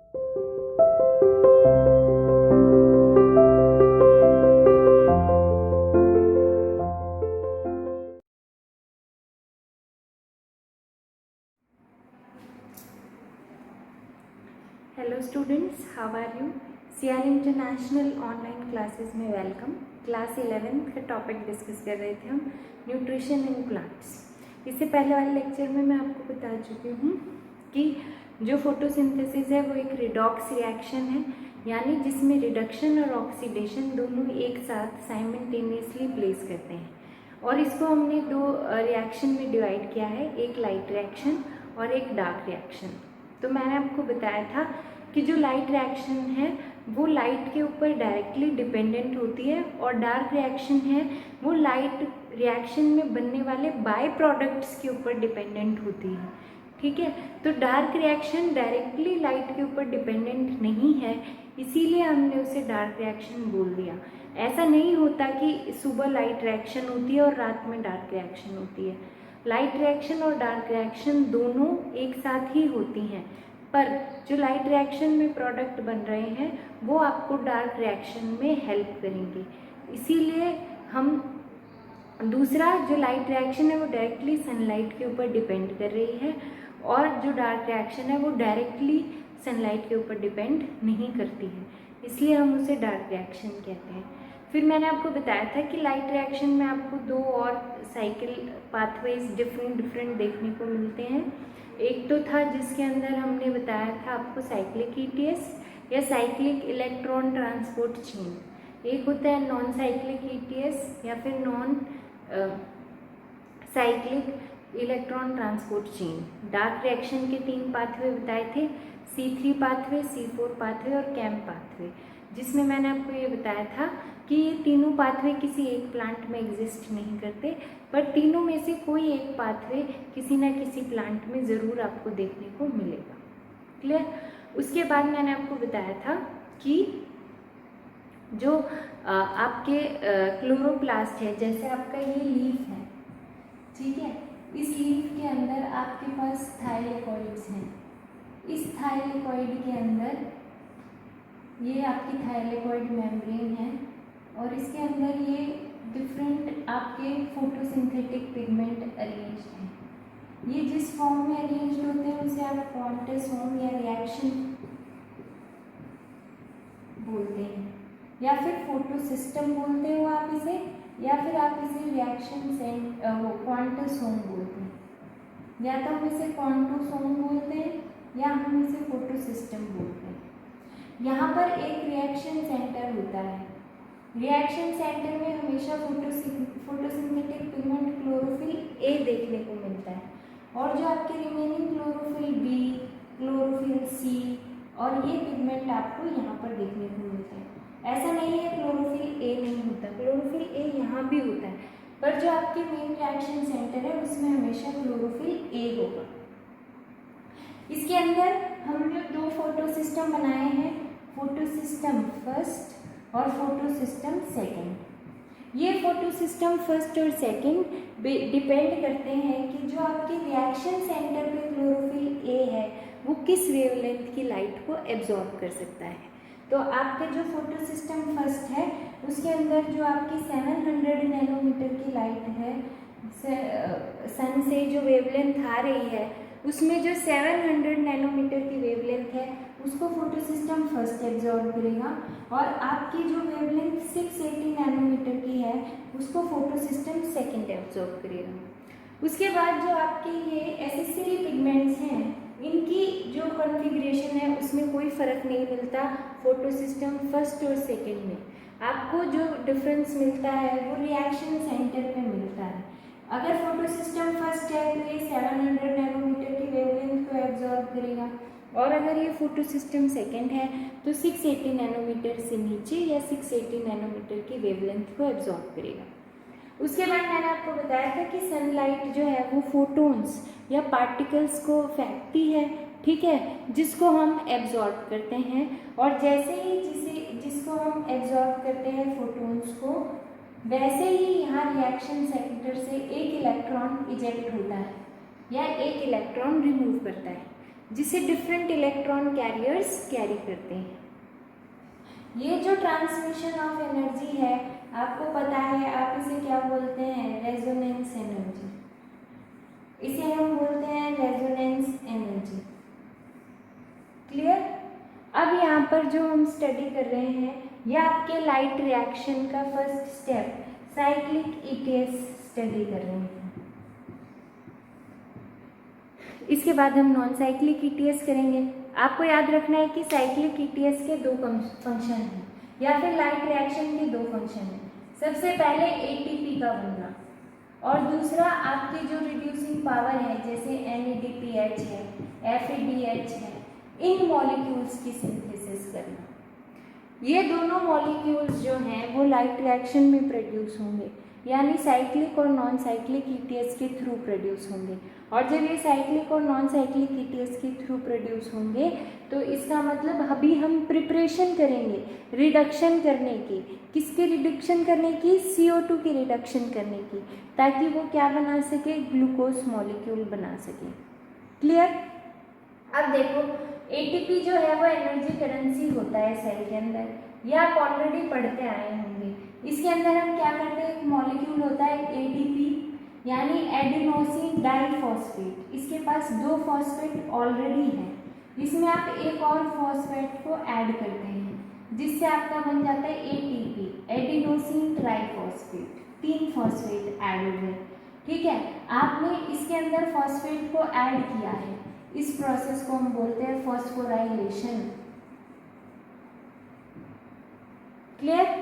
Hello students, how are you? Sial international online classes में welcome. Class 11th का topic discuss कर रहे थे हम, न्यूट्रिशन इन प्लांट्स। इससे पहले वाले लेक्चर में मैं आपको बता चुकी हूँ कि जो फोटोसिंथेसिस है वो एक रिडॉक्स रिएक्शन है, यानी जिसमें रिडक्शन और ऑक्सीडेशन दोनों एक साथ साइमल्टेनियसली प्लेस करते हैं। और इसको हमने दो रिएक्शन में डिवाइड किया है, एक लाइट रिएक्शन और एक डार्क रिएक्शन। तो मैंने आपको बताया था कि जो लाइट रिएक्शन है वो लाइट के ऊपर डायरेक्टली डिपेंडेंट होती है, और डार्क रिएक्शन है वो लाइट रिएक्शन में बनने वाले बाय प्रोडक्ट्स के ऊपर डिपेंडेंट होती है। ठीक है, तो डार्क रिएक्शन डायरेक्टली लाइट के ऊपर डिपेंडेंट नहीं है, इसीलिए हमने उसे डार्क रिएक्शन बोल दिया। ऐसा नहीं होता कि सुबह लाइट रिएक्शन होती है और रात में डार्क रिएक्शन होती है। लाइट रिएक्शन और डार्क रिएक्शन दोनों एक साथ ही होती हैं, पर जो लाइट रिएक्शन में प्रोडक्ट बन रहे हैं वो आपको डार्क रिएक्शन में हेल्प करेंगे। इसीलिए हम दूसरा जो लाइट रिएक्शन है वो डायरेक्टली सनलाइट के ऊपर डिपेंड कर रही है, और जो डार्क रिएक्शन है वो डायरेक्टली सनलाइट के ऊपर डिपेंड नहीं करती है, इसलिए हम उसे डार्क रिएक्शन कहते हैं। फिर मैंने आपको बताया था कि लाइट रिएक्शन में आपको दो और साइकिल पाथवेज डिफरेंट देखने को मिलते हैं। एक तो था जिसके अंदर हमने बताया था आपको साइक्लिक ईटीएस या साइक्लिक इलेक्ट्रॉन ट्रांसपोर्ट चेन, एक होता है नॉन साइक्लिक ईटीएस या फिर non cyclic electron transport chain. Dark reaction के 3 पाथवे बताए थे, C3 पाथवे, C4 पाथवे और कैम पाथवे, जिसमें मैंने आपको ये बताया था कि ये तीनों पाथवे किसी एक प्लांट में एग्जिस्ट नहीं करते, पर तीनों में से कोई एक पाथवे किसी न किसी प्लांट में ज़रूर आपको देखने को मिलेगा। क्लियर? उसके बाद मैंने आपको बताया था कि जो आपके क्लोरोप्लास्ट है, जैसे आपका ये लीफ है, ठीक है, इस लीफ के अंदर आपके पास थाइलेकॉइड्स हैं। इस थाइलेकॉइड के अंदर ये आपकी थाइलेकॉइड मेम्ब्रेन है, और इसके अंदर ये डिफरेंट आपके फोटोसिंथेटिक पिगमेंट अरेंज हैं। ये जिस फॉर्म में अरेंज होते हैं उसे आप क्वांटस फॉर्म या रिएक्शन बोलते हैं, या फिर फोटो सिस्टम बोलते हो आप इसे, या फिर आप इसे रिएक्शन क्वांटोसोम बोलते हैं, या तो हम इसे क्वांटोसोम बोलते हैं या हम इसे फोटो सिस्टम बोलते हैं। यहाँ पर एक रिएक्शन सेंटर होता है। रिएक्शन सेंटर में हमेशा फोटोसिंथेटिक पिगमेंट क्लोरोफिल ए देखने को मिलता है, और जो आपके remaining chlorophyll b, chlorophyll c और ये पिगमेंट आपको यहाँ पर देखने को मिलता है। ऐसा नहीं है क्लोरोफिल ए नहीं होता, क्लोरोफिल ए यहाँ भी होता है, पर जो आपके मेन रिएक्शन सेंटर है उसमें हमेशा क्लोरोफिल ए होगा। इसके अंदर हमने दो फोटो सिस्टम बनाए हैं, फोटो सिस्टम फर्स्ट और फोटो सिस्टम सेकेंड। ये फोटो सिस्टम फर्स्ट और सेकेंड डिपेंड करते हैं कि जो आपके रिएक्शन सेंटर पे क्लोरोफिल ए है वो किस वेवलेंथ की लाइट को एब्जॉर्ब कर सकता है। तो आपके जो फोटो सिस्टम फर्स्ट है उसके अंदर जो आपकी 700 नैनोमीटर की लाइट है, सन से जो वेवलेंथ आ रही है उसमें जो 700 नैनोमीटर की वेवलेंथ है उसको फोटो सिस्टम फर्स्ट एब्जॉर्ब करेगा, और आपकी जो वेवलेंथ 680 नैनोमीटर की है उसको फोटो सिस्टम सेकेंड एब्जॉर्ब करेगा। उसके बाद जो आपके ये एसेसरी पिगमेंट्स हैं इनकी जो कॉन्फ़िगरेशन है उसमें कोई फ़र्क नहीं मिलता फोटो सिस्टम फर्स्ट और सेकेंड में। आपको जो डिफरेंस मिलता है वो रिएक्शन सेंटर में मिलता है। अगर फोटो सिस्टम फर्स्ट है तो ये 700 नैनोमीटर की वेवलेंथ को एब्जॉर्ब करेगा, और अगर ये फोटो सिस्टम सेकेंड है तो 680 नैनोमीटर से नीचे या 680 नैनोमीटर की वेवलेंथ को एब्जॉर्ब करेगा। उसके बाद मैंने आपको बताया था कि सनलाइट जो है वो फोटोन्स या पार्टिकल्स को फेंकती है, ठीक है, जिसको हम एब्जॉर्ब करते हैं, और जैसे ही जिसको हम एब्जॉर्ब करते हैं फोटोन्स को, वैसे ही यहाँ रिएक्शन सेंटर से एक इलेक्ट्रॉन इजेक्ट होता है या एक इलेक्ट्रॉन रिमूव करता है। जिसे डिफरेंट इलेक्ट्रॉन कैरियर्स कैरी करते हैं। ये जो ट्रांसमिशन ऑफ एनर्जी है, आपको पता है आप इसे क्या बोलते हैं, रेजोनेंस एनर्जी। इसे हम बोलते हैं रेजोनेंस एनर्जी। क्लियर। अब यहाँ पर जो हम स्टडी कर रहे हैं, यह आपके लाइट रिएक्शन का first step cyclic ETS study कर रहे हैं। इसके बाद हम नॉन साइक्लिक ईटीएस करेंगे। आपको याद रखना है कि साइक्लिक ईटीएस के दो फंक्शन हैं, या फिर लाइट रिएक्शन के दो फंक्शन हैं। सबसे पहले एटीपी का बनना, और दूसरा आपकी जो रिड्यूसिंग पावर है, जैसे NADPH है, FADH है, इन मॉलिक्यूल्स की सिंथेसिस करना। ये दोनों मॉलिक्यूल्स जो हैं वो लाइट रिएक्शन में प्रोड्यूस होंगे, यानी साइक्लिक और नॉन साइक्लिक ईटीएस के थ्रू प्रोड्यूस होंगे। और जब ये साइक्लिक और नॉन साइक्लिक ईटीएस के थ्रू प्रोड्यूस होंगे तो इसका मतलब अभी हम प्रिपरेशन करेंगे रिडक्शन करने की। किसके रिडक्शन करने की? CO2 की रिडक्शन करने की, ताकि वो क्या बना सके, ग्लूकोज मॉलिक्यूल बना सके। क्लियर। अब देखो एटीपी जो है वो एनर्जी करेंसी होता है सेल के अंदर, ये आप ऑलरेडी पढ़ते आए होंगे। इसके अंदर हम क्या करते हैं, एक मॉलिक्यूल होता है एटीपी, यानी एडिनोसिन डाइफॉस्फेट। इसके पास दो फॉस्फेट ऑलरेडी है, इसमें आप एक और फॉस्फेट को ऐड करते हैं, जिससे आपका बन जाता है ATP, adenosine triphosphate. 3 phosphate add हो गए। ठीक है, आपने इसके अंदर फॉस्फेट को ऐड किया है, इस प्रोसेस को हम बोलते हैं फॉस्फोराइलेशन। क्लियर।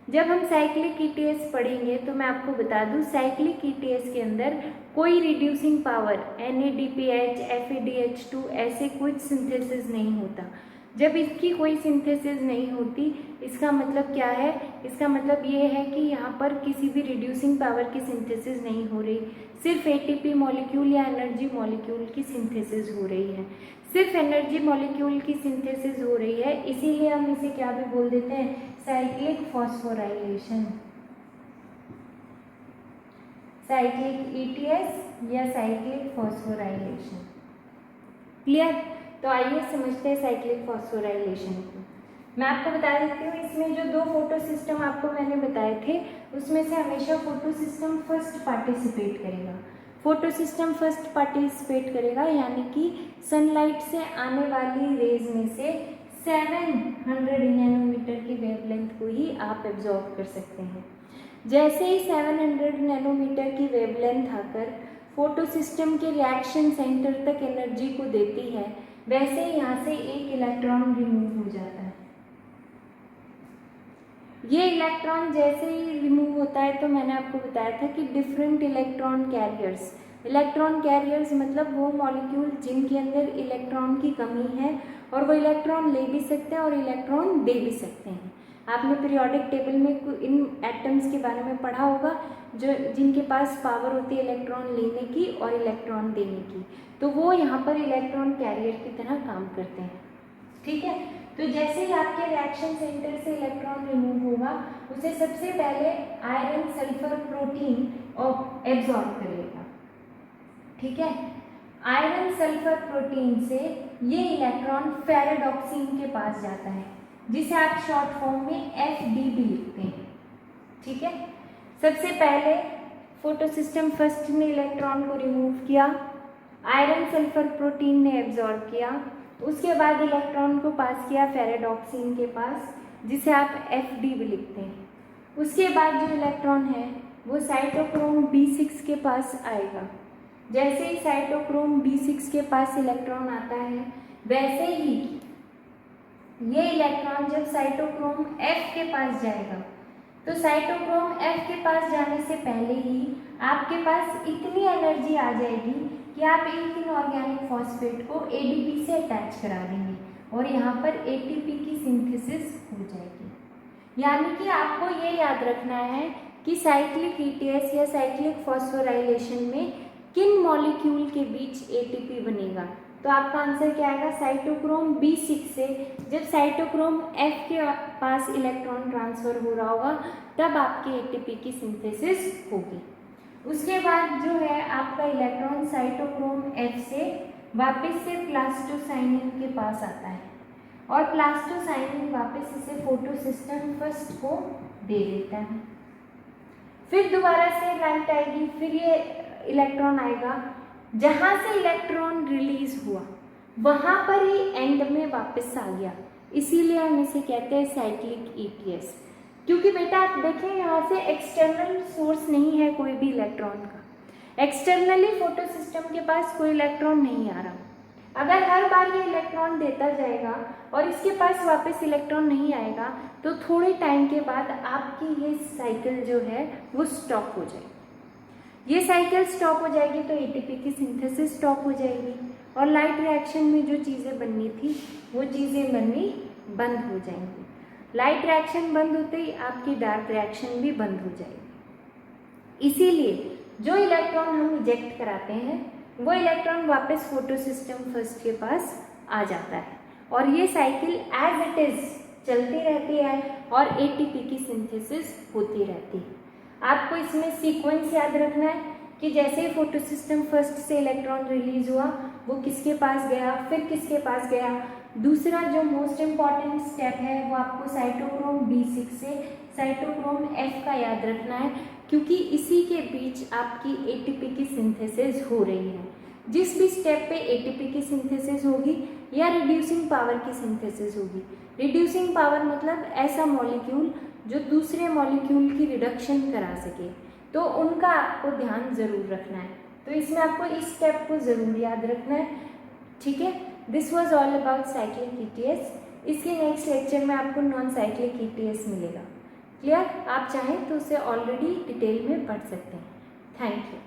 जब हम साइक्लिक ईटीएस पढ़ेंगे तो मैं आपको बता दूं, साइक्लिक ईटीएस के अंदर कोई रिड्यूसिंग पावर NADPH, FADH2 ऐसे कुछ सिंथेसिस नहीं होता। जब इसकी कोई सिंथेसिस नहीं होती, इसका मतलब क्या है, इसका मतलब ये है कि यहाँ पर किसी भी रिड्यूसिंग पावर की सिंथेसिस नहीं हो रही, सिर्फ एटीपी मॉलिक्यूल या एनर्जी मॉलिक्यूल की सिंथेसिस हो रही है, सिर्फ एनर्जी मॉलिक्यूल की सिंथेसिस हो रही है। इसीलिए हम इसे क्या भी बोल देते हैं, साइक्लिक फॉस्फोराइलेशन, साइक्लिक ईटीएस या साइक्लिक फॉस्फोराइलेशन। क्लियर। तो आइए समझते हैं साइक्लिक फॉस्फोराइलेशन को। मैं आपको बता देती हूँ, इसमें जो 2 फोटो सिस्टम आपको मैंने बताए थे, उसमें से हमेशा फोटो सिस्टम फर्स्ट पार्टिसिपेट करेगा। फोटो सिस्टम फर्स्ट पार्टिसिपेट करेगा, यानी कि सनलाइट से आने वाली रेज में से 700 नैनोमीटर की वेवलेंथ को ही आप एब्जॉर्ब कर सकते हैं। जैसे ही 700 नैनोमीटर की वेवलेंथ आकर फोटो सिस्टम के रिएक्शन सेंटर तक एनर्जी को देती है, वैसे ही यहाँ से एक इलेक्ट्रॉन रिमूव हो जाता है। ये इलेक्ट्रॉन जैसे ही रिमूव होता है, तो मैंने आपको बताया था कि different electron carriers, electron carriers मतलब वो मॉलिक्यूल जिनके अंदर इलेक्ट्रॉन की कमी है और वो इलेक्ट्रॉन ले भी सकते हैं और इलेक्ट्रॉन दे भी सकते हैं। आपने पीरियोडिक टेबल में इन एटम्स के बारे में पढ़ा होगा, जो जिनके पास पावर होती है इलेक्ट्रॉन लेने की और इलेक्ट्रॉन देने की, तो वो यहाँ पर इलेक्ट्रॉन कैरियर की तरह काम करते हैं। ठीक है, तो जैसे ही आपके रिएक्शन सेंटर से इलेक्ट्रॉन रिमूव होगा, उसे सबसे पहले आयरन सल्फर प्रोटीन एब्जॉर्ब कर लेगा। ठीक है, आयरन सल्फर प्रोटीन से ये इलेक्ट्रॉन फेरेडॉक्सिन के पास जाता है, जिसे आप शॉर्ट फॉर्म में FD भी लिखते हैं। ठीक है, सबसे पहले फोटो सिस्टम फर्स्ट ने इलेक्ट्रॉन को रिमूव किया, आयरन सल्फर प्रोटीन ने एब्जॉर्ब किया, उसके बाद इलेक्ट्रॉन को पास किया फेरेडॉक्सिन के पास, जिसे आप FD भी लिखते हैं। उसके बाद जो इलेक्ट्रॉन है वो साइटोक्रोम B6 के पास आएगा। जैसे ही साइटोक्रोम B6 के पास इलेक्ट्रॉन आता है, वैसे ही ये इलेक्ट्रॉन जब साइटोक्रोम F के पास जाएगा, तो साइटोक्रोम F के पास जाने से पहले ही आपके पास इतनी एनर्जी आ जाएगी कि आप एक इनऑर्गेनिक फॉस्फेट को ADP से अटैच करा देंगे और यहाँ पर ATP की सिंथेसिस हो जाएगी। यानी कि आपको ये याद रखना है कि साइक्लिक ETS या साइक्लिक फॉस्फोराइलेशन में किन मॉलिक्यूल के बीच ATP बनेगा। तो आपका आंसर क्या आएगा, साइटोक्रोम B6 से जब साइटोक्रोम F के पास इलेक्ट्रॉन ट्रांसफर हो रहा होगा, तब आपके ATP की सिंथेसिस होगी। उसके बाद जो है आपका इलेक्ट्रॉन साइटोक्रोम F से वापस से प्लास्टोसाइनिन के पास आता है और प्लास्टोसाइनिन वापस इसे फोटोसिस्टम फर्स्ट को दे देता है। फिर दोबारा से लाइट आएगी, फिर ये इलेक्ट्रॉन आएगा, जहाँ से इलेक्ट्रॉन रिलीज हुआ वहाँ पर ही एंड में वापस आ गया, इसीलिए हम इसे कहते हैं साइक्लिक ईटीएस। क्योंकि बेटा आप देखें यहाँ से एक्सटर्नल सोर्स नहीं है कोई भी इलेक्ट्रॉन का, एक्सटर्नली फोटो सिस्टम के पास कोई इलेक्ट्रॉन नहीं आ रहा। अगर हर बार ये इलेक्ट्रॉन देता जाएगा और इसके पास वापस इलेक्ट्रॉन नहीं आएगा तो थोड़े टाइम के बाद आपकी ये साइकिल जो है वो स्टॉप हो जाएगी। ये साइकिल स्टॉप हो जाएगी तो एटीपी की सिंथेसिस स्टॉप हो जाएगी और लाइट रिएक्शन में जो चीज़ें बननी थी वो चीज़ें बननी बंद हो जाएंगी। लाइट रिएक्शन बंद होते ही आपकी डार्क रिएक्शन भी बंद हो जाएगी। इसीलिए जो इलेक्ट्रॉन हम इजेक्ट कराते हैं वो इलेक्ट्रॉन वापस फोटोसिस्टम फर्स्ट के पास आ जाता है और ये साइकिल एज इट इज चलती रहती है और एटीपी की सिंथेसिस होती रहती है। आपको इसमें सीक्वेंस याद रखना है कि जैसे ही फोटोसिस्टम फर्स्ट से इलेक्ट्रॉन रिलीज हुआ वो किसके पास गया, फिर किसके पास गया। दूसरा जो मोस्ट इम्पॉर्टेंट स्टेप है वो आपको साइटोक्रोम B6 से साइटोक्रोम F का याद रखना है, क्योंकि इसी के बीच आपकी एटीपी की सिंथेसिस हो रही है। जिस भी स्टेप पे एटीपी की सिंथेसिस होगी या रिड्यूसिंग पावर की सिंथेसिस होगी, रिड्यूसिंग पावर मतलब ऐसा मॉलिक्यूल जो दूसरे मॉलिक्यूल की रिडक्शन करा सके, तो उनका आपको ध्यान ज़रूर रखना है। तो इसमें आपको इस स्टेप को ज़रूर याद रखना है, ठीक है। This was all about cyclic ETS. इसके नेक्स्ट लेक्चर में आपको नॉन साइक्लिक ईटीएस मिलेगा। क्लियर? आप चाहें तो उसे ऑलरेडी डिटेल में पढ़ सकते हैं। Thank you.